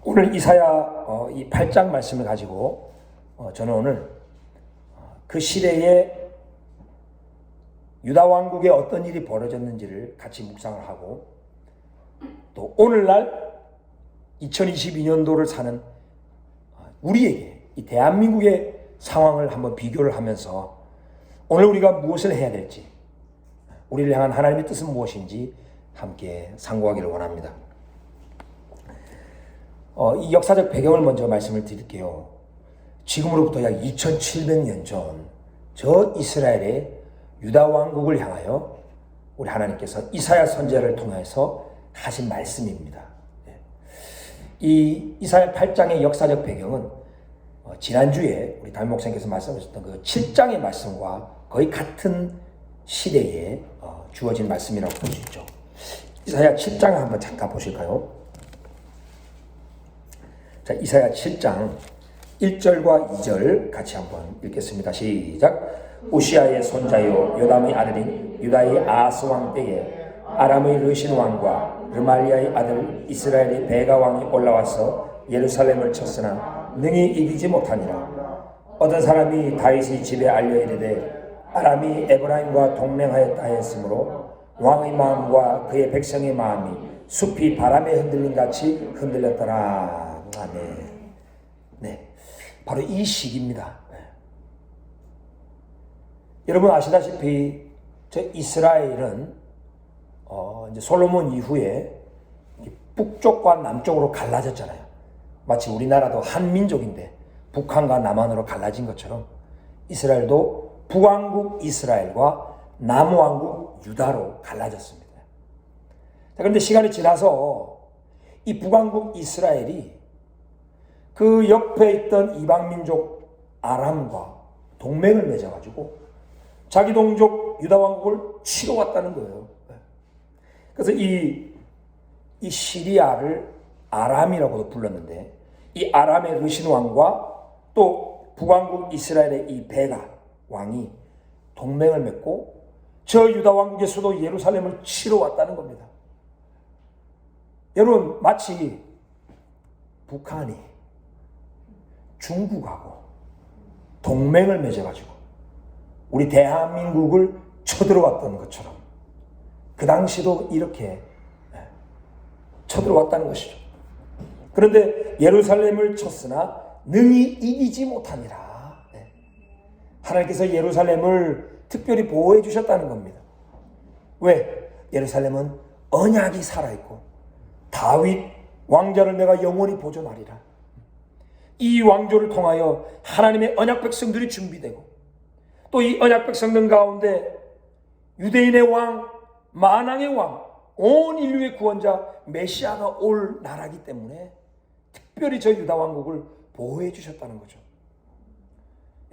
오늘 이사야 이 8장 말씀을 가지고 저는 오늘 그 시대에 유다 왕국에 어떤 일이 벌어졌는지를 같이 묵상을 하고, 또 오늘날 2022년도를 사는 우리에게 이 대한민국의 상황을 한번 비교를 하면서 오늘 우리가 무엇을 해야 될지, 우리를 향한 하나님의 뜻은 무엇인지 함께 상고하기를 원합니다. 이 역사적 배경을 먼저 말씀을 드릴게요. 지금으로부터 약 2700년 전 저 이스라엘의 유다 왕국을 향하여 우리 하나님께서 이사야 선지자를 통해서 하신 말씀입니다. 이 이사야 8장의 역사적 배경은 지난주에 우리 담임 목사님께서 말씀하셨던 그 7장의 말씀과 거의 같은 시대에 주어진 말씀이라고 볼 수 있죠. 이사야 7장을 한번 잠깐 보실까요? 자, 이사야 7장 1절과 2절 같이 한번 읽겠습니다. 시작. 우시아의 손자요 요담의 아들인 유다의 아하스 왕 때에 아람의 르신 왕과 르말리아의 아들 이스라엘의 베가 왕이 올라와서 예루살렘을 쳤으나 능히 이기지 못하니라. 어떤 사람이 다윗의 집에 알려 이르되 아람이 에브라임과 동맹하였다 했으므로 왕의 마음과 그의 백성의 마음이 숲이 바람에 흔들림같이 흔들렸더라. 아멘. 네, 바로 이 시기입니다. 여러분 아시다시피 저 이스라엘은 이제 솔로몬 이후에 북쪽과 남쪽으로 갈라졌잖아요. 마치 우리나라도 한민족인데 북한과 남한으로 갈라진 것처럼 이스라엘도 북왕국 이스라엘과 남왕국 유다로 갈라졌습니다. 자, 그런데 시간이 지나서 이 북왕국 이스라엘이 그 옆에 있던 이방민족 아람과 동맹을 맺어가지고 자기 동족 유다 왕국을 치러 왔다는 거예요. 그래서 이 시리아를 아람이라고도 불렀는데, 이 아람의 르신 왕과 또 북왕국 이스라엘의 이 베가 왕이 동맹을 맺고 저 유다 왕국의 수도 예루살렘을 치러 왔다는 겁니다. 여러분, 마치 북한이 중국하고 동맹을 맺어가지고 우리 대한민국을 쳐들어왔던 것처럼 그 당시도 이렇게 쳐들어왔다는 것이죠. 그런데 예루살렘을 쳤으나 능히 이기지 못하니라. 하나님께서 예루살렘을 특별히 보호해 주셨다는 겁니다. 왜? 예루살렘은 언약이 살아있고 다윗 왕자를 내가 영원히 보존하리라. 이 왕조를 통하여 하나님의 언약 백성들이 준비되고, 또 이 언약 백성들 가운데 유대인의 왕, 만왕의 왕, 온 인류의 구원자 메시아가 올 나라이기 때문에 특별히 저 유다 왕국을 보호해 주셨다는 거죠.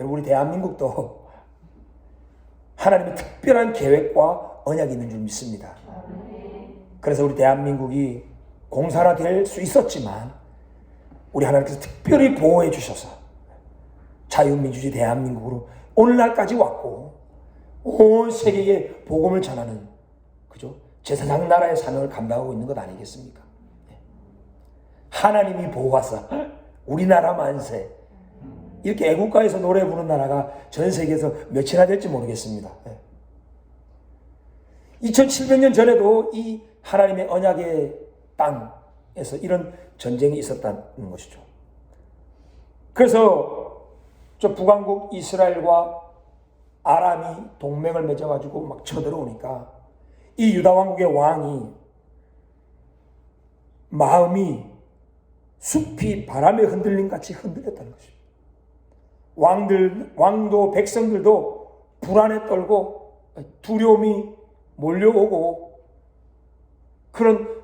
여러분, 우리 대한민국도 하나님의 특별한 계획과 언약이 있는 줄 믿습니다. 그래서 우리 대한민국이 공산화될 수 있었지만 우리 하나님께서 특별히 보호해 주셔서 자유민주주의 대한민국으로 오늘날까지 왔고, 온 세계에 복음을 전하는, 그죠? 제사장 나라의 사명을 감당하고 있는 것 아니겠습니까? 하나님이 보호하사 우리나라 만세, 이렇게 애국가에서 노래 부르는 나라가 전 세계에서 몇이나 될지 모르겠습니다. 2700년 전에도 이 하나님의 언약의 땅에서 이런 전쟁이 있었다는 것이죠. 그래서 저 북왕국 이스라엘과 아람이 동맹을 맺어가지고 막 쳐들어오니까 이 유다 왕국의 왕이 마음이 숲이 바람에 흔들림 같이 흔들렸다는 것입니다. 왕도 백성들도 불안에 떨고 두려움이 몰려오고 그런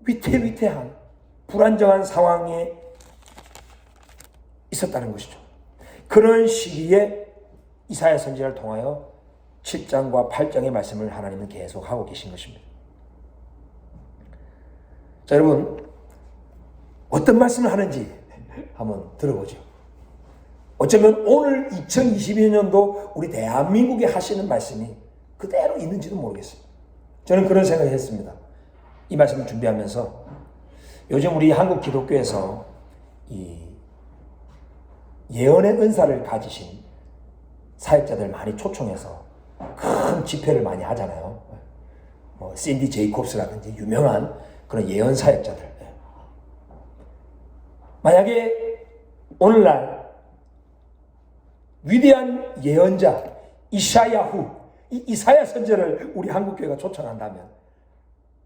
위태위태한 불안정한 상황에 있었다는 것이죠. 그런 시기에 이사야 선지자를 통하여 7장과 8장의 말씀을 하나님은 계속 하고 계신 것입니다. 자, 여러분, 어떤 말씀을 하는지 한번 들어보죠. 어쩌면 오늘 2022년도 우리 대한민국에 하시는 말씀이 그대로 있는지도 모르겠어요. 저는 그런 생각을 했습니다. 이 말씀을 준비하면서 요즘 우리 한국 기독교에서 이 예언의 은사를 가지신 사역자들 많이 초청해서 큰 집회를 많이 하잖아요. 뭐 신디 제이콥스라든지 유명한 그런 예언 사역자들. 만약에 오늘날 위대한 예언자 이사야 선지자를 우리 한국교회가 초청한다면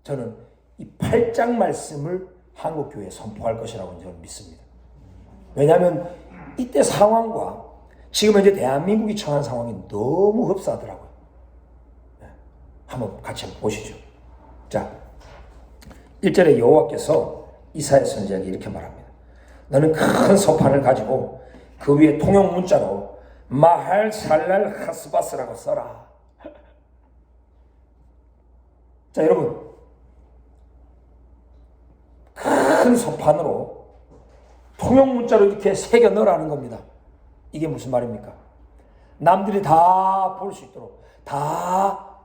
저는 이 8장 말씀을 한국교회에 선포할 것이라고 저는 믿습니다. 왜냐하면 이때 상황과 지금 현재 대한민국이 처한 상황이 너무 흡사하더라고요. 한번 같이 보시죠. 자, 1절에 여호와께서 이사야 선지자에게 이렇게 말합니다. 너는 큰 서판을 가지고 그 위에 통용 문자로 마할 살랄 하스바스라고 써라. 자, 여러분, 큰 서판으로 통용 문자로 이렇게 새겨 넣으라는 겁니다. 이게 무슨 말입니까? 남들이 다 볼 수 있도록, 다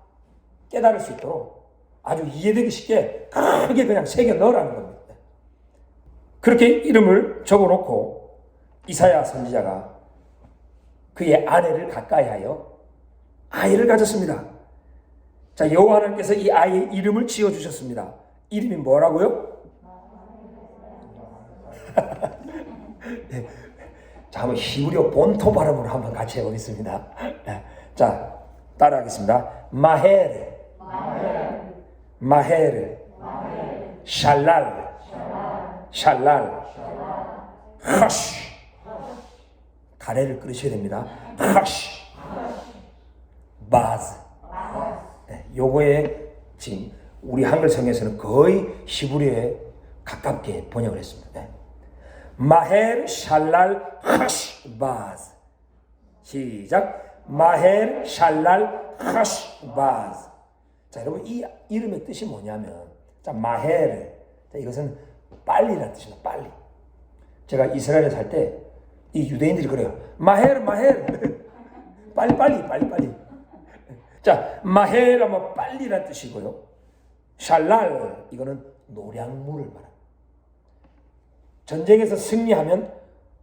깨달을 수 있도록 아주 이해되기 쉽게 크게 그냥 새겨 넣으라는 겁니다. 그렇게 이름을 적어놓고 이사야 선지자가 그의 아내를 가까이 하여 아이를 가졌습니다. 자, 여호와 하나님께서 이 아이의 이름을 지어주셨습니다. 이름이 뭐라고요? 네. 자, 한번 히브리어 본토 발음으로 한번 같이 해보겠습니다. 자, 따라하겠습니다. 마헤르, 샬랄, 하쉬. 가래를 끓이셔야 됩니다. 하쉬, 바즈. 네, 요거에 지금 우리 한글 성에서는 거의 히브리어에 가깝게 번역을 했습니다. 네. 마헬 샬랄 하쉬 바즈. 시작. 마헬 샬랄 하쉬 바즈. 자, 여러분, 이 이름의 뜻이 뭐냐면, 자, 마헬. 자, 이것은 빨리라는 뜻입니다. 빨리. 제가 이스라엘에 살 때 이 유대인들이 그래요. 마헬. 빨리. 자, 마헬 하면 빨리라는 뜻이고요. 샬랄, 이거는 노량물을 말합니다. 전쟁에서 승리하면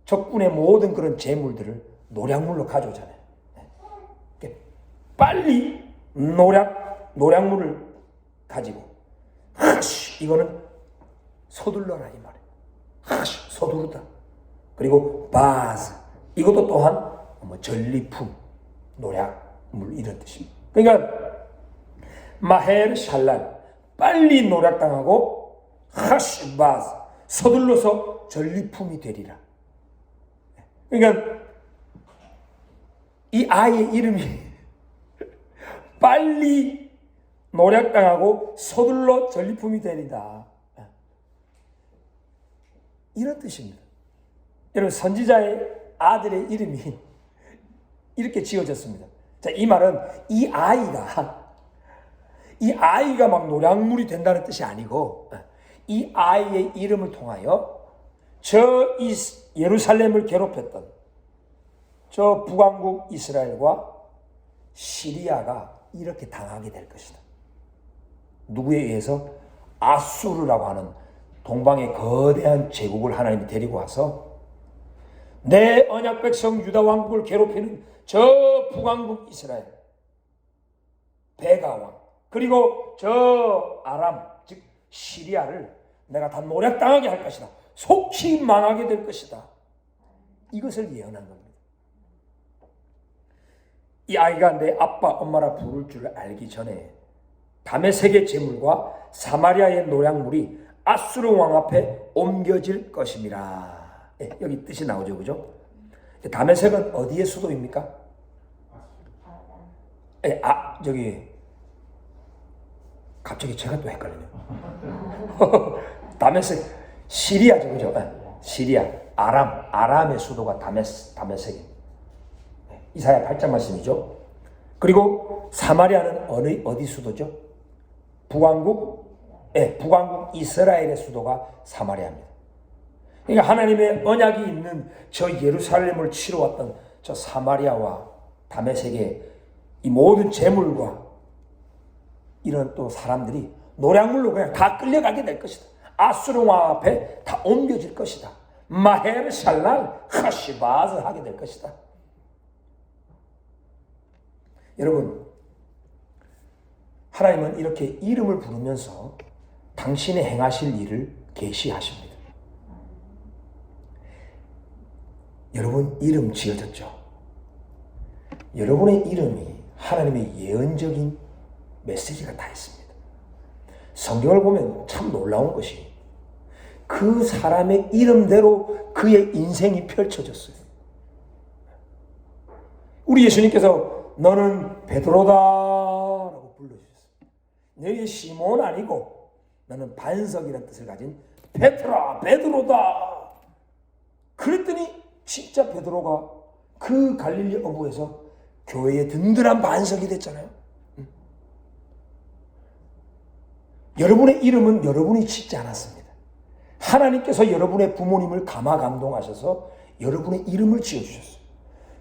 적군의 모든 그런 재물들을 노량물로 가져오잖아요. 빨리 노량물을 가지고 하쉬, 이거는 서둘러라 이 말이에요. 하쉬, 서두르다. 그리고 바즈, 이것도 또한 뭐 전리품, 노략물 이런 뜻입니다. 그러니까 마헬 샬랄, 빨리 노략당하고 하쉬 바즈, 서둘러서 전리품이 되리라. 그러니까 이 아이의 이름이 빨리 노략당하고 서둘러 전리품이 되리다, 이런 뜻입니다. 여러분, 선지자의 아들의 이름이 이렇게 지어졌습니다. 자, 이 말은 이 아이가 막 노량물이 된다는 뜻이 아니고, 이 아이의 이름을 통하여 저 예루살렘을 괴롭혔던 저 북왕국 이스라엘과 시리아가 이렇게 당하게 될 것이다. 누구에 의해서? 아수르라고 하는 동방의 거대한 제국을 하나님이 데리고 와서 내 언약 백성 유다 왕국을 괴롭히는 저 북왕국 이스라엘, 베가왕, 그리고 저 아람, 즉 시리아를 내가 다 노략당하게 할 것이다. 속히 망하게 될 것이다. 이것을 예언한 겁니다. 이 아이가 내 아빠 엄마라 부를 줄 알기 전에 다메섹의 재물과 사마리아의 노략물이 아수르 왕 앞에 옮겨질 것임이라. 네, 여기 뜻이 나오죠, 그죠? 다메섹은 어디의 수도입니까? 네, 갑자기 제가 또 헷갈리네요. 다메섹, 시리아죠, 그죠? 네, 시리아, 아람의 수도가 다메섹입니다. 네, 이사야 8장 말씀이죠. 그리고 사마리아는 어디 수도죠? 북왕국 이스라엘의 수도가 사마리아입니다. 그러니까 하나님의 언약이 있는 저 예루살렘을 치러 왔던 저 사마리아와 다메섹의 이 모든 재물과 이런 또 사람들이 노량물로 그냥 다 끌려가게 될 것이다. 아수르 왕 앞에 다 옮겨질 것이다. 마헬 샬랄 하시바즈 하게 될 것이다. 여러분, 하나님은 이렇게 이름을 부르면서 당신의 행하실 일을 계시하십니다. 여러분 이름 지어졌죠? 여러분의 이름이 하나님의 예언적인 메시지가 다 있습니다. 성경을 보면 참 놀라운 것이 그 사람의 이름대로 그의 인생이 펼쳐졌어요. 우리 예수님께서 너는 베드로다라고 불러주셨어요. 너희 시몬 아니고 너는 반석이라는 뜻을 가진 베드로다. 그랬더니 진짜 베드로가 그 갈릴리 어부에서 교회의 든든한 반석이 됐잖아요. 여러분의 이름은 여러분이 짓지 않았습니다. 하나님께서 여러분의 부모님을 감화 감동하셔서 여러분의 이름을 지어주셨어요.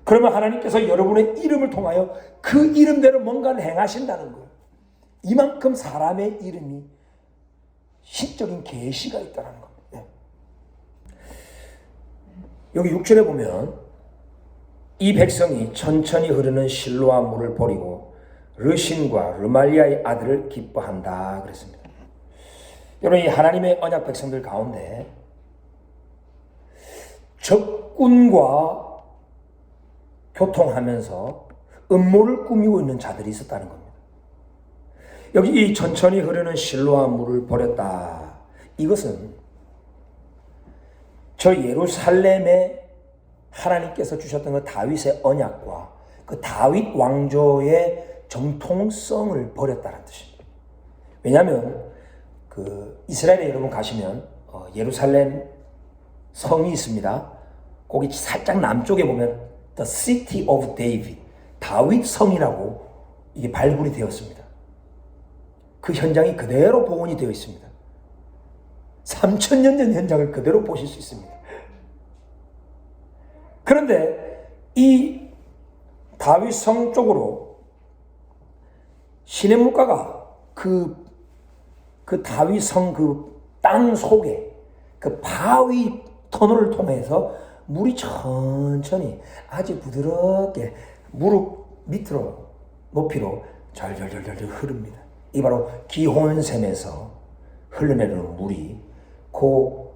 그러면 하나님께서 여러분의 이름을 통하여 그 이름대로 뭔가를 행하신다는 거예요. 이만큼 사람의 이름이 신적인 계시가 있다는 겁니다. 여기 6절에 보면 이 백성이 천천히 흐르는 실로암 물을 버리고 르신과 르말리아의 아들을 기뻐한다 그랬습니다. 여러분, 이 하나님의 언약 백성들 가운데 적군과 교통하면서 음모를 꾸미고 있는 자들이 있었다는 겁니다. 여기 이 천천히 흐르는 실로암 물을 버렸다. 이것은 저 예루살렘에 하나님께서 주셨던 그 다윗의 언약과 그 다윗 왕조의 정통성을 버렸다는 뜻입니다. 왜냐하면 그 이스라엘에 여러분 가시면 예루살렘 성이 있습니다. 거기 살짝 남쪽에 보면 The City of David, 다윗 성이라고 이게 발굴이 되었습니다. 그 현장이 그대로 복원이 되어 있습니다. 3000년 전 현장을 그대로 보실 수 있습니다. 그런데 이 다윗 성 쪽으로 시냇물가가 그 다윗 성 그 땅 속에 그 바위 터널을 통해서 물이 천천히 아주 부드럽게 무릎 밑으로 높이로 절절절절 흐릅니다. 이 바로 기혼샘에서 흘러내리는 물이 그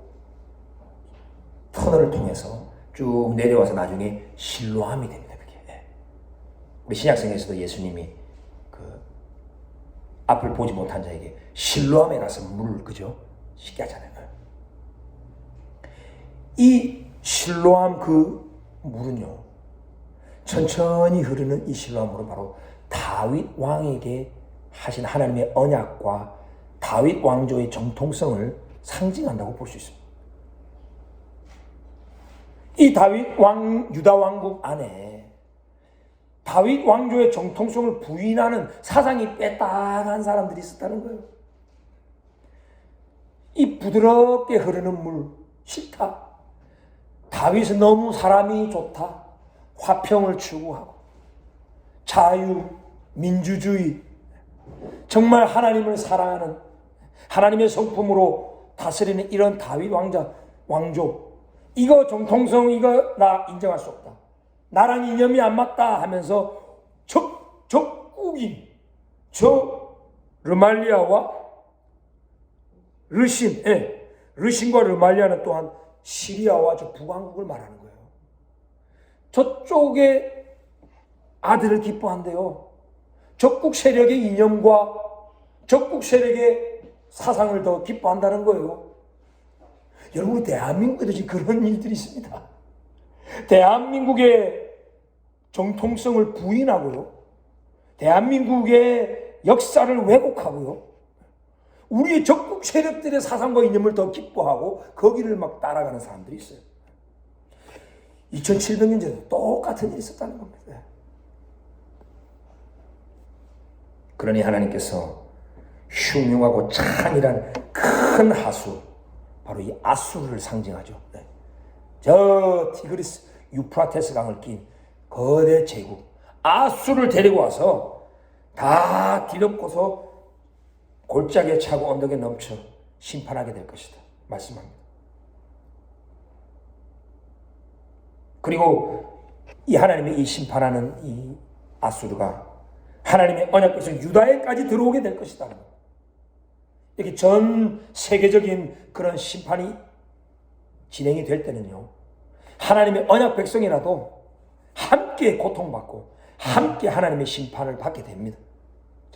터널을 통해서 쭉 내려와서 나중에 실로암이 됩니다. 그게. 우리 신약성에서도 예수님이 그 앞을 보지 못한 자에게 실로암에 가서 물을 그죠? 씻게 하잖아요. 이 실로암 그 물은요, 천천히 흐르는 이 실로암 물은 바로 다윗 왕에게 하신 하나님의 언약과 다윗 왕조의 정통성을 상징한다고 볼 수 있습니다. 이 다윗 왕, 유다 왕국 안에 다윗 왕조의 정통성을 부인하는 사상이 빼딱한 사람들이 있었다는 거예요. 이 부드럽게 흐르는 물 싫다. 다윗은 너무 사람이 좋다. 화평을 추구하고 자유, 민주주의, 정말 하나님을 사랑하는 하나님의 성품으로 다스리는 이런 다윗 왕조, 이거 정통성, 이거 나 인정할 수 없다. 나랑 이념이 안 맞다 하면서 적국인 저 르말리아와 르신과 르말리아는 또한 시리아와 저 북왕국을 말하는 거예요. 저쪽에 아들을 기뻐한대요. 적국 세력의 이념과 적국 세력의 사상을 더 기뻐한다는 거예요. 여러분, 대한민국에도 지금 그런 일들이 있습니다. 대한민국의 정통성을 부인하고요. 대한민국의 역사를 왜곡하고요. 우리의 적국 세력들의 사상과 이념을 더 기뻐하고 거기를 막 따라가는 사람들이 있어요. 2700년 전에도 똑같은 일이 있었다는 겁니다. 그러니 하나님께서 흉흉하고 찬이란 큰 하수, 바로 이 아수르를 상징하죠. 저 티그리스 유프라테스 강을 낀 거대 제국 아수르를 데리고 와서 다 뒤덮고서 골짜기에 차고 언덕에 넘쳐 심판하게 될 것이다 말씀합니다. 그리고 이 하나님의 이 심판하는 이 아수르가 하나님의 언약 백성 유다에까지 들어오게 될 것이다. 이렇게 전 세계적인 그런 심판이 진행이 될 때는요, 하나님의 언약 백성이라도 함께 고통받고 함께 하나님의 심판을 받게 됩니다.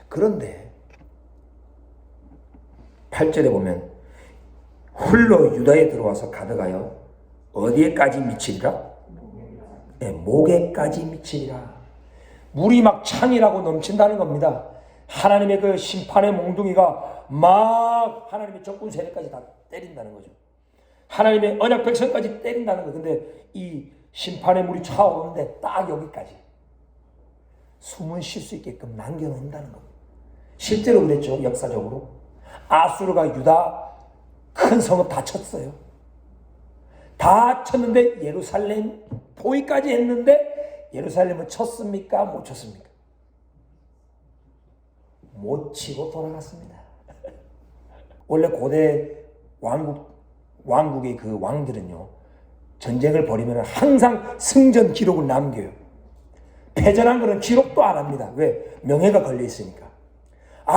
그런데 8절에 보면 홀로 유다에 들어와서 가득하여 어디에까지 미치리라? 네, 목에까지 미치리라. 물이 막 창이라고 넘친다는 겁니다. 하나님의 그 심판의 몽둥이가 막 하나님의 적군 세력까지 다 때린다는 거죠. 하나님의 언약 백성까지 때린다는 거예요. 근데 이 심판의 물이 차오르는데 딱 여기까지 숨은 쉴 수 있게끔 남겨놓는다는 겁니다. 실제로 그랬죠. 역사적으로 아수르가 유다 큰 성읍 다 쳤어요. 다 쳤는데 예루살렘 포위까지 했는데 예루살렘을 쳤습니까? 못 쳤습니까? 못 치고 돌아갔습니다. 원래 고대 왕국의 그 왕들은요, 전쟁을 벌이면 항상 승전 기록을 남겨요. 패전한 거는 기록도 안 합니다. 왜? 명예가 걸려 있으니까.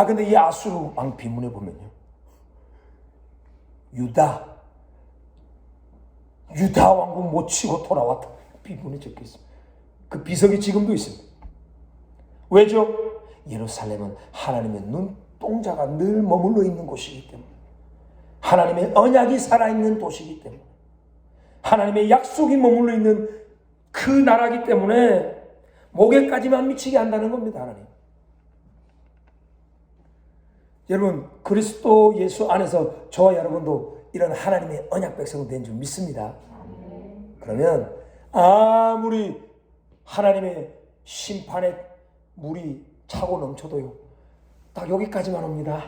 근데 이 아수르 왕 비문에 보면요, 유다 왕국 못 치고 돌아왔다 비문에 적혀 있습니다. 그 비석이 지금도 있습니다. 왜죠? 예루살렘은 하나님의 눈동자가 늘 머물러 있는 곳이기 때문에, 하나님의 언약이 살아있는 도시이기 때문에, 하나님의 약속이 머물러 있는 그 나라이기 때문에 목에까지만 미치게 한다는 겁니다. 하나님. 여러분, 그리스도 예수 안에서 저와 여러분도 이런 하나님의 언약 백성이 된 줄 믿습니다. 그러면 아무리 하나님의 심판의 물이 차고 넘쳐도요, 딱 여기까지만 옵니다.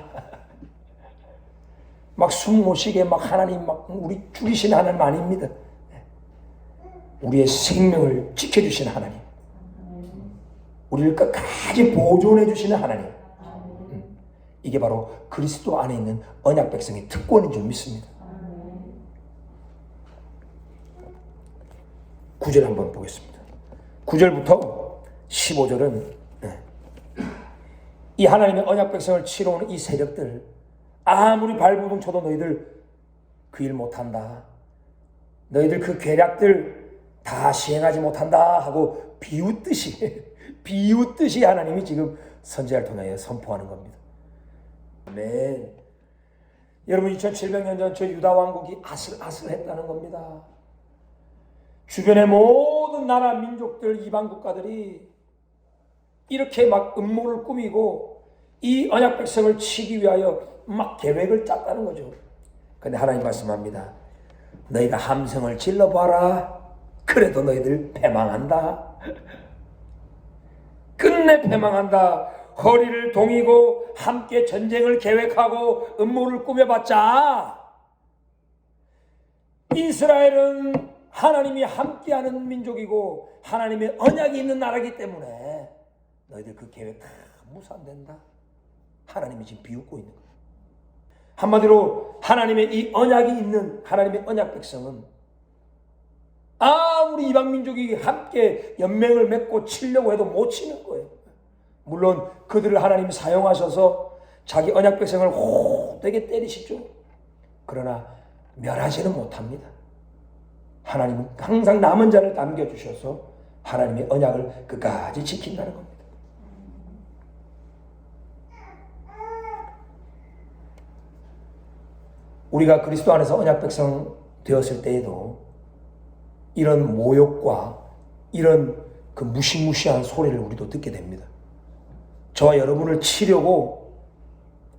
막 숨 못 쉬게 막 하나님 막 우리 죽이신 하나님 아닙니다. 우리의 생명을 지켜주시는 하나님, 우리를 끝까지 보존해 주시는 하나님, 이게 바로 그리스도 안에 있는 언약 백성의 특권인 줄 믿습니다. 9절 한번 보겠습니다. 9절부터 15절은 이 하나님의 언약 백성을 치러 오는 이 세력들, 아무리 발버둥 쳐도 너희들 그 일 못한다, 너희들 그 계략들 다 시행하지 못한다 하고 비웃듯이 하나님이 지금 선지자를 통하여 선포하는 겁니다. 아멘. 여러분, 2700년 전 저 유다 왕국이 아슬아슬했다는 겁니다. 주변의 모든 나라 민족들, 이방 국가들이 이렇게 막 음모를 꾸미고 이 언약 백성을 치기 위하여 막 계획을 짰다는 거죠. 근데 하나님 말씀합니다. 너희가 함성을 질러봐라. 그래도 너희들 패망한다. 끝내 패망한다. 허리를 동이고 함께 전쟁을 계획하고 음모를 꾸며봤자 이스라엘은 하나님이 함께하는 민족이고 하나님의 언약이 있는 나라이기 때문에 너희들 그 계획 다 무산된다. 하나님이 지금 비웃고 있는 거예요. 한마디로 하나님의 이 언약이 있는 하나님의 언약 백성은 아무리 이방 민족이 함께 연맹을 맺고 치려고 해도 못 치는 거예요. 물론 그들을 하나님이 사용하셔서 자기 언약 백성을 호되게 때리시죠. 그러나 멸하지는 못합니다. 하나님은 항상 남은 자를 남겨주셔서 하나님의 언약을 끝까지 지킨다는 겁니다. 우리가 그리스도 안에서 언약 백성 되었을 때에도 이런 모욕과 이런 그 무시무시한 소리를 우리도 듣게 됩니다. 저와 여러분을 치려고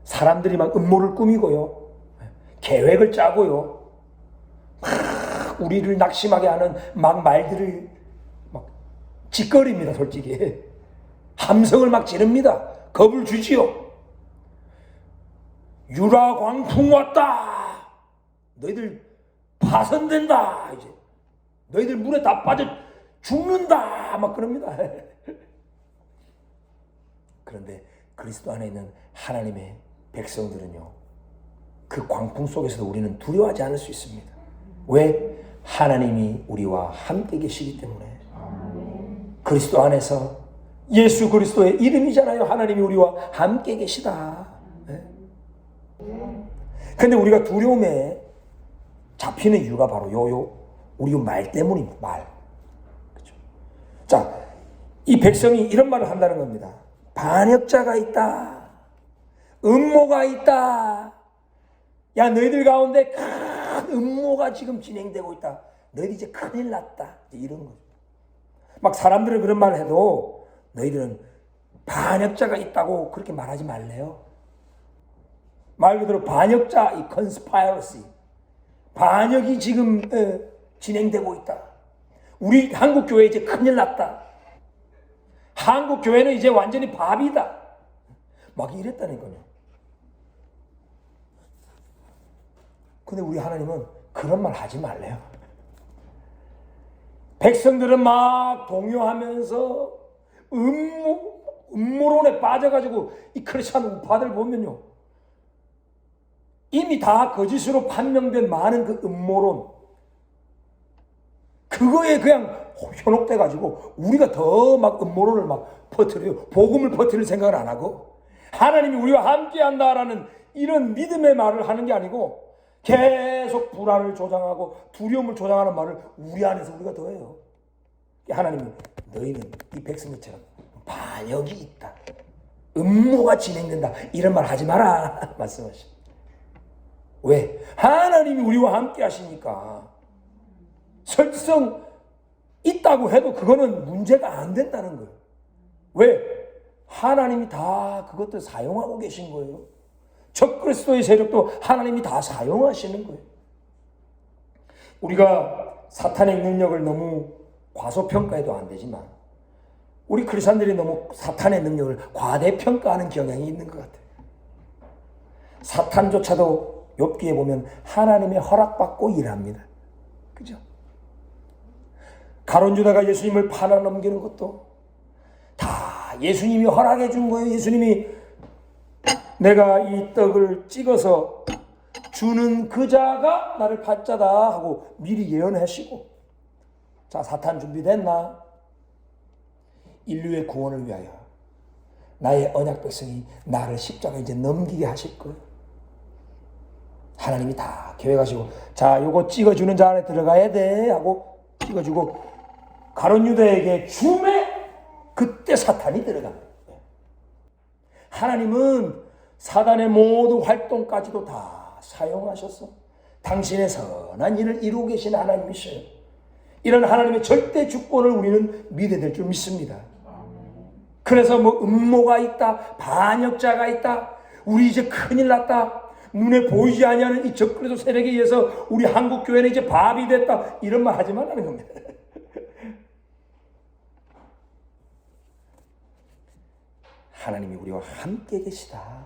사람들이 막 음모를 꾸미고요, 계획을 짜고요, 막 우리를 낙심하게 하는 막 말들을 막 짓거립니다. 솔직히 함성을 막 지릅니다. 겁을 주지요. 유라 광풍 왔다. 너희들 파손된다. 이제 너희들 물에 다 빠져 죽는다. 막 그럽니다. 그런데 그리스도 안에 있는 하나님의 백성들은요, 그 광풍 속에서도 우리는 두려워하지 않을 수 있습니다. 왜? 하나님이 우리와 함께 계시기 때문에. 그리스도 안에서 예수 그리스도의 이름이잖아요. 하나님이 우리와 함께 계시다. 근데 우리가 두려움에 잡히는 이유가 바로 우리 말 때문입니다. 말. 그렇죠? 자, 이 백성이 이런 말을 한다는 겁니다. 반역자가 있다. 음모가 있다. 야, 너희들 가운데 큰 음모가 지금 진행되고 있다. 너희들 이제 큰일 났다. 이제 이런 거죠. 막 사람들은 그런 말을 해도 너희들은 반역자가 있다고 그렇게 말하지 말래요. 말 그대로 반역자, 이 conspiracy. 반역이 지금 진행되고 있다. 우리 한국 교회 이제 큰일 났다. 한국 교회는 이제 완전히 밥이다. 막 이랬다니까요. 근데 우리 하나님은 그런 말 하지 말래요. 백성들은 막 동요하면서 음모론에 빠져가지고 이 크리스찬 우파들 보면요. 이미 다 거짓으로 판명된 많은 그 음모론. 그거에 그냥 현혹돼가지고 우리가 더 막 음모론을 막 퍼뜨려요. 복음을 퍼뜨릴 생각을 안 하고 하나님이 우리와 함께 한다라는 이런 믿음의 말을 하는 게 아니고 계속 불안을 조장하고 두려움을 조장하는 말을 우리 안에서 우리가 더해요. 하나님이 너희는 이 백성들처럼 반역이 있다. 음모가 진행된다. 이런 말 하지 마라. 말씀하십니다. 왜? 하나님이 우리와 함께 하시니까 설정 있다고 해도 그거는 문제가 안 된다는 거예요. 왜? 하나님이 다 그것들 사용하고 계신 거예요. 적그리스도의 세력도 하나님이 다 사용하시는 거예요. 우리가 사탄의 능력을 너무 과소평가해도 안 되지만 우리 크리스찬들이 너무 사탄의 능력을 과대평가하는 경향이 있는 것 같아요. 사탄조차도 욥기에 보면 하나님의 허락받고 일합니다. 그죠? 가룟 유다가 예수님을 팔아 넘기는 것도 다 예수님이 허락해 준 거예요. 예수님이 내가 이 떡을 찍어서 주는 그 자가 나를 팔자다 하고 미리 예언하시고, 자, 사탄 준비됐나? 인류의 구원을 위하여 나의 언약 백성이 나를 십자가에 이제 넘기게 하실 거예요. 하나님이 다 계획하시고, 자, 요거 찍어주는 자 안에 들어가야 돼 하고 찍어주고 가룟 유다에게 줌에 그때 사탄이 들어갑니다. 하나님은 사단의 모든 활동까지도 다 사용하셔서 당신의 선한 일을 이루고 계신 하나님이셔요. 이런 하나님의 절대 주권을 우리는 믿어야 될 줄 믿습니다. 그래서 뭐 음모가 있다, 반역자가 있다, 우리 이제 큰일 났다, 눈에 보이지 아니하는 이 적그리스도 세력에 의해서 우리 한국 교회는 이제 밥이 됐다, 이런 말 하지 말라는 겁니다. 하나님이 우리와 함께 계시다.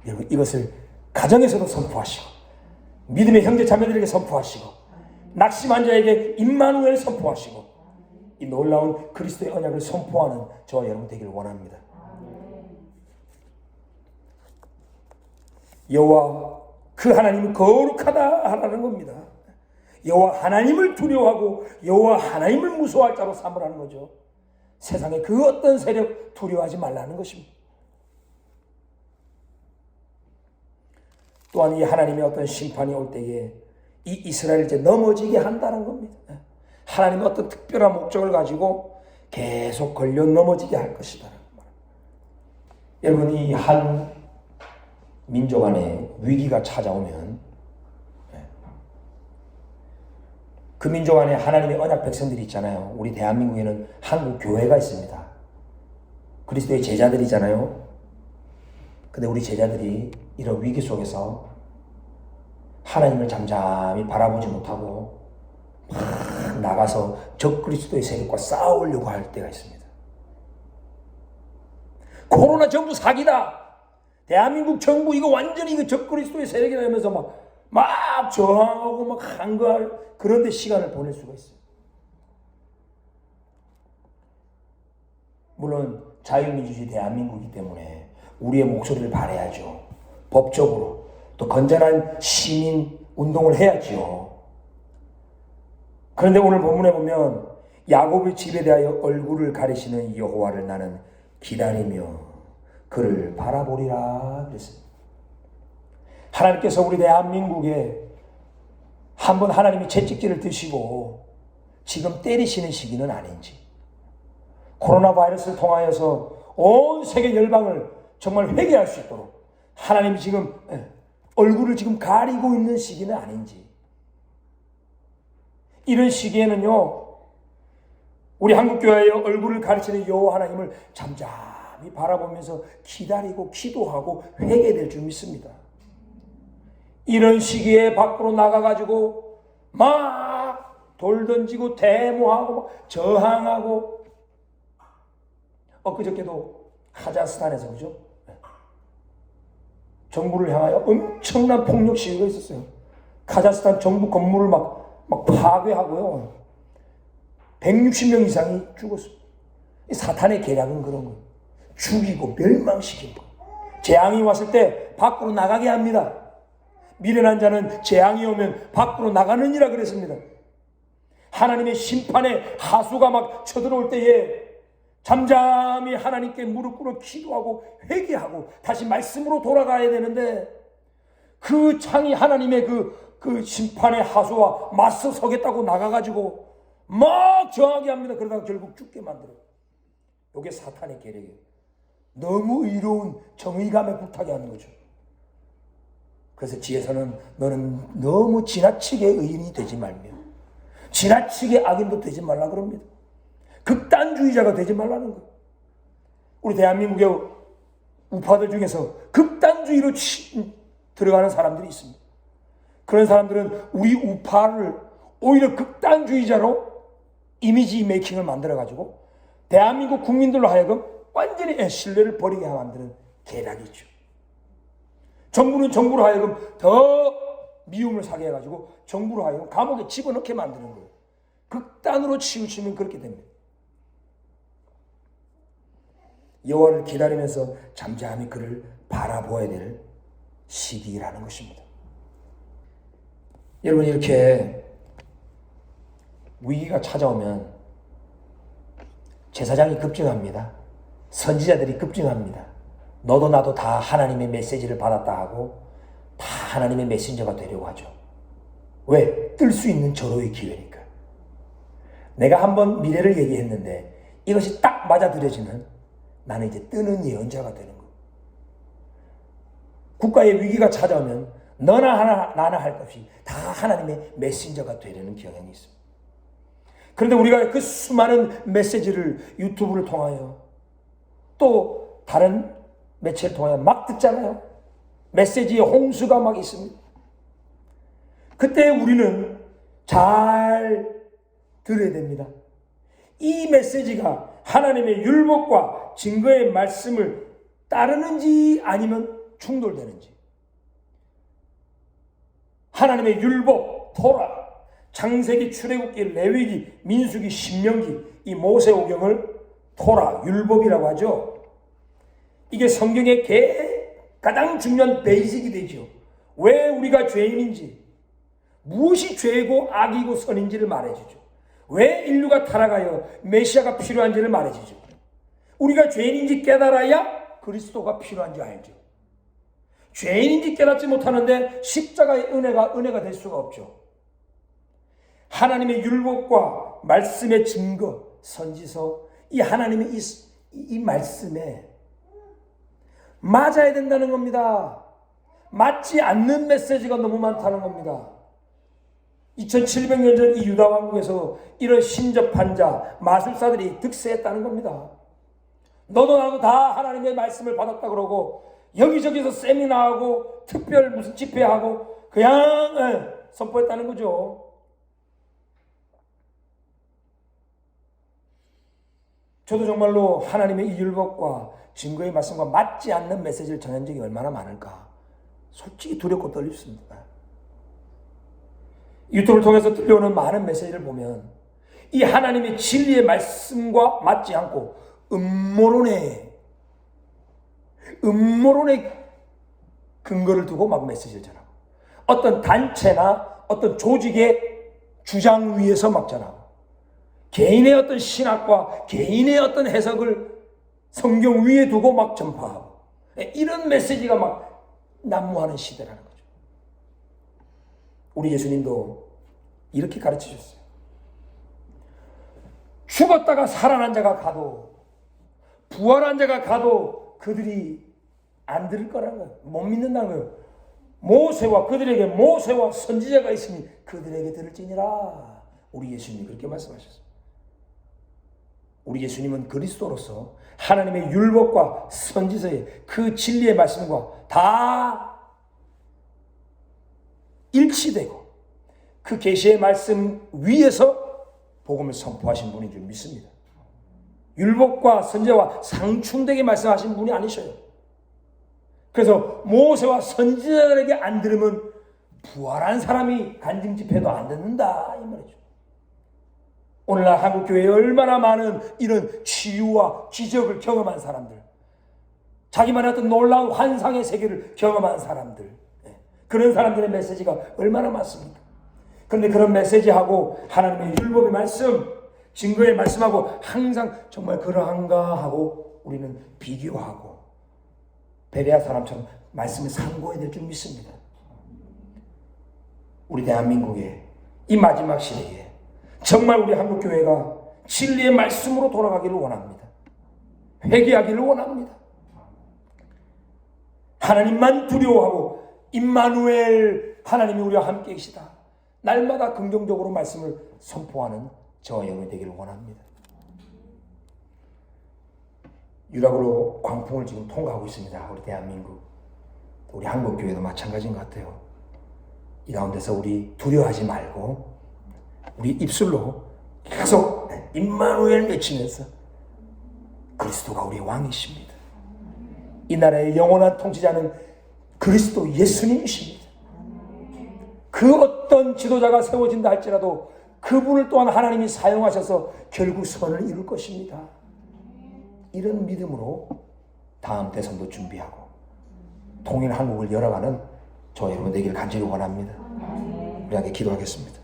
여러분, 이것을 가정에서도 선포하시고 믿음의 형제 자매들에게 선포하시고 낙심한 자에게 임마누엘 선포하시고 이 놀라운 그리스도의 언약을 선포하는 저와 여러분 되기를 원합니다. 여호와 그 하나님은 거룩하다 하라는 겁니다. 여호와 하나님을 두려워하고 여호와 하나님을 무서워할 자로 삼으라는 거죠. 세상에 그 어떤 세력 두려워하지 말라는 것입니다. 또한 이 하나님의 어떤 심판이 올 때에 이 이스라엘을 이제 넘어지게 한다는 겁니다. 하나님의 어떤 특별한 목적을 가지고 계속 걸려 넘어지게 할 것이다. 여러분, 이 한 민족 안에 위기가 찾아오면 그 민족 안에 하나님의 언약 백성들이 있잖아요. 우리 대한민국에는 한국 교회가 있습니다. 그리스도의 제자들이잖아요. 근데 우리 제자들이 이런 위기 속에서 하나님을 잠잠히 바라보지 못하고 막 나가서 적그리스도의 세력과 싸우려고 할 때가 있습니다. 코로나 정부 사기다. 대한민국 정부 이거 완전히 이거 적그리스도의 세력이라 하면서 막 저항하고 막 한가할 그런 데 시간을 보낼 수가 있어요. 물론 자유민주주의 대한민국이기 때문에 우리의 목소리를 발해야죠. 법적으로 또 건전한 시민 운동을 해야지요. 그런데 오늘 본문에 보면 야곱의 집에 대하여 얼굴을 가리시는 여호와를 나는 기다리며 그를 바라보리라 그랬습니다. 하나님께서 우리 대한민국에 한번 하나님이 채찍질을 드시고 지금 때리시는 시기는 아닌지, 코로나 바이러스를 통하여서 온 세계 열방을 정말 회개할 수 있도록 하나님이 지금 얼굴을 지금 가리고 있는 시기는 아닌지, 이런 시기에는요 우리 한국교회의 얼굴을 가리치는 여호와 하나님을 잠잠히 바라보면서 기다리고 기도하고 회개될 줄 믿습니다. 이런 시기에 밖으로 나가가지고 막 돌 던지고 데모하고 막 저항하고, 엊그저께도 카자흐스탄에서 그죠? 정부를 향하여 엄청난 폭력 시위가 있었어요. 카자흐스탄 정부 건물을 막 파괴하고요. 160명 이상이 죽었어요. 사탄의 계략은 그런 거예요. 죽이고 멸망시키는 거예요. 재앙이 왔을 때 밖으로 나가게 합니다. 미련한 자는 재앙이 오면 밖으로 나가느니라 그랬습니다. 하나님의 심판의 하수가 막 쳐들어올 때에 잠잠히 하나님께 무릎 꿇어 기도하고 회개하고 다시 말씀으로 돌아가야 되는데, 그 창이 하나님의 그 심판의 하수와 맞서 서겠다고 나가가지고 막 저항하게 합니다. 그러다가 결국 죽게 만들어요. 이게 사탄의 계략이에요. 너무 의로운 정의감에 불타게 하는 거죠. 그래서 지혜서는 너는 너무 지나치게 의인이 되지 말며 지나치게 악인도 되지 말라 그럽니다. 극단주의자가 되지 말라는 거예요. 우리 대한민국의 우파들 중에서 극단주의로 들어가는 사람들이 있습니다. 그런 사람들은 우리 우파를 오히려 극단주의자로 이미지 메이킹을 만들어가지고 대한민국 국민들로 하여금 완전히 신뢰를 버리게 만드는 계략이 있죠. 정부는 정부로 하여금 더 미움을 사게 해가지고 정부로 하여금 감옥에 집어넣게 만드는 거예요. 극단으로 치우치면 그렇게 됩니다. 여호와를 기다리면서 잠잠히 그를 바라보아야 될 시기라는 것입니다. 여러분, 이렇게 위기가 찾아오면 제사장이 급증합니다. 선지자들이 급증합니다. 너도 나도 다 하나님의 메시지를 받았다 하고 다 하나님의 메신저가 되려고 하죠. 왜? 뜰 수 있는 절호의 기회니까. 내가 한번 미래를 얘기했는데 이것이 딱 맞아들여지면 나는 이제 뜨는 예언자가 되는 거예요. 국가의 위기가 찾아오면 너나 하나 나나 할 것 없이 다 하나님의 메신저가 되려는 경향이 있습니다. 그런데 우리가 그 수많은 메시지를 유튜브를 통하여 또 다른 매체를 통하여 막 듣잖아요. 메시지의 홍수가 막 있습니다. 그때 우리는 잘 들어야 됩니다. 이 메시지가 하나님의 율법과 증거의 말씀을 따르는지 아니면 충돌되는지. 하나님의 율법, 토라, 창세기, 출애굽기, 레위기, 민수기, 신명기, 이 모세오경을 토라, 율법이라고 하죠. 이게 성경의 가장 중요한 베이직이 되죠. 왜 우리가 죄인인지, 무엇이 죄고 악이고 선인지를 말해주죠. 왜 인류가 타락하여 메시아가 필요한지를 말해주죠. 우리가 죄인인지 깨달아야 그리스도가 필요한지 알죠. 죄인인지 깨닫지 못하는데 십자가의 은혜가 될 수가 없죠. 하나님의 율법과 말씀의 증거, 선지서, 이 하나님의 이 말씀에 맞아야 된다는 겁니다. 맞지 않는 메시지가 너무 많다는 겁니다. 2700년 전 이 유다 왕국에서 이런 신접한 자, 마술사들이 득세했다는 겁니다. 너도 나도 다 하나님의 말씀을 받았다 그러고 여기저기서 세미나하고 특별 무슨 집회하고 그냥 선포했다는 거죠. 저도 정말로 하나님의 이 율법과 증거의 말씀과 맞지 않는 메시지를 전한 적이 얼마나 많을까 솔직히 두렵고 떨립니다. 유튜브를 통해서 들려오는 많은 메시지를 보면 이 하나님의 진리의 말씀과 맞지 않고 음모론의 근거를 두고 막 메시지를 전하고, 어떤 단체나 어떤 조직의 주장 위에서 막 전하고, 개인의 어떤 신학과 개인의 어떤 해석을 성경 위에 두고 막 전파하고, 이런 메시지가 막 난무하는 시대라는 거죠. 우리 예수님도 이렇게 가르치셨어요. 죽었다가 살아난 자가 가도, 부활한 자가 가도 그들이 안 들을 거라는 거예요. 못 믿는다는 거예요. 그들에게 모세와 선지자가 있으니 그들에게 들을지니라. 우리 예수님이 그렇게 말씀하셨어요. 우리 예수님은 그리스도로서 하나님의 율법과 선지서의 그 진리의 말씀과 다 일치되고 그 계시의 말씀 위에서 복음을 선포하신 분인 줄 믿습니다. 율법과 선지자와 상충되게 말씀하신 분이 아니셔요. 그래서 모세와 선지자에게 안 들으면 부활한 사람이 간증 집회도 안 듣는다 이 말이죠. 오늘날 한국 교회에 얼마나 많은 이런 치유와 기적을 경험한 사람들, 자기만의 어떤 놀라운 환상의 세계를 경험한 사람들, 그런 사람들의 메시지가 얼마나 많습니까? 그런데 그런 메시지하고 하나님의 율법의 말씀, 증거의 말씀하고 항상 정말 그러한가 하고 우리는 비교하고 베레아 사람처럼 말씀을 상고해야 될 줄 믿습니다. 우리 대한민국의 이 마지막 시대에 정말 우리 한국교회가 진리의 말씀으로 돌아가기를 원합니다. 회개하기를 원합니다. 하나님만 두려워하고 임마누엘 하나님이 우리와 함께 계시다, 날마다 긍정적으로 말씀을 선포하는 저와 여러분이 되기를 원합니다. 유락으로 광풍을 지금 통과하고 있습니다. 우리 대한민국, 우리 한국교회도 마찬가지인 것 같아요. 이 가운데서 우리 두려워하지 말고 우리 입술로 계속 임마누엘 외치면서 그리스도가 우리의 왕이십니다. 이 나라의 영원한 통치자는 그리스도 예수님이십니다. 그 어떤 지도자가 세워진다 할지라도 그분을 또한 하나님이 사용하셔서 결국 선을 이룰 것입니다. 이런 믿음으로 다음 대선도 준비하고 통일 한국을 열어가는 저 여러분 되기를 간절히 원합니다. 우리 함께 기도하겠습니다.